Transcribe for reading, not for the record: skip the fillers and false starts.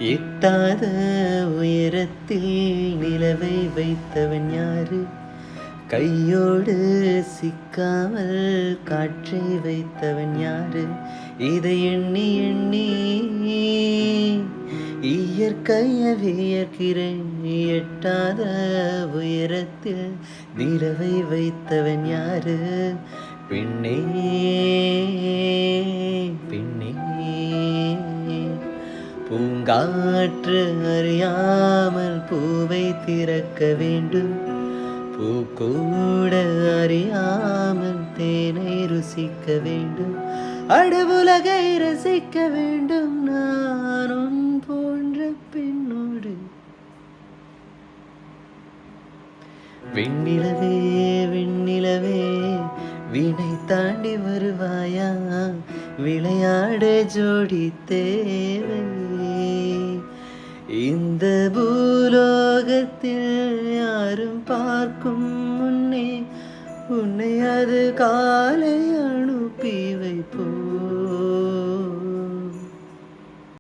எட்டாத உயரத்தில் நிலவை வைத்தவன் யாரு? கையோடு சிக்காமல் காற்றை வைத்தவன் யாரு? இதை எண்ணி எண்ணி இயற்கைய வியக்கிறேன். எட்டாத உயரத்தில் நிலவை வைத்தவன் யாரு? பெண்ணே பெண்ணே, பூங்காற்று அறியாமல் பூவை திறக்க வேண்டும், பூக்கூட அறியாமல் தேனை ருசிக்க வேண்டும், அடுவுலகை ரசிக்க வேண்டும் நானும் போன்ற பெண்ணோடு. வெண்ணிலவே வெண்ணிலவே வினை தாண்டி வருவாயா, விளையாட ஜோடி தேவை. இந்த பூலோகத்தில் யாரும் பார்க்கும் முன்னே உன்னை அது காலை அனுப்பி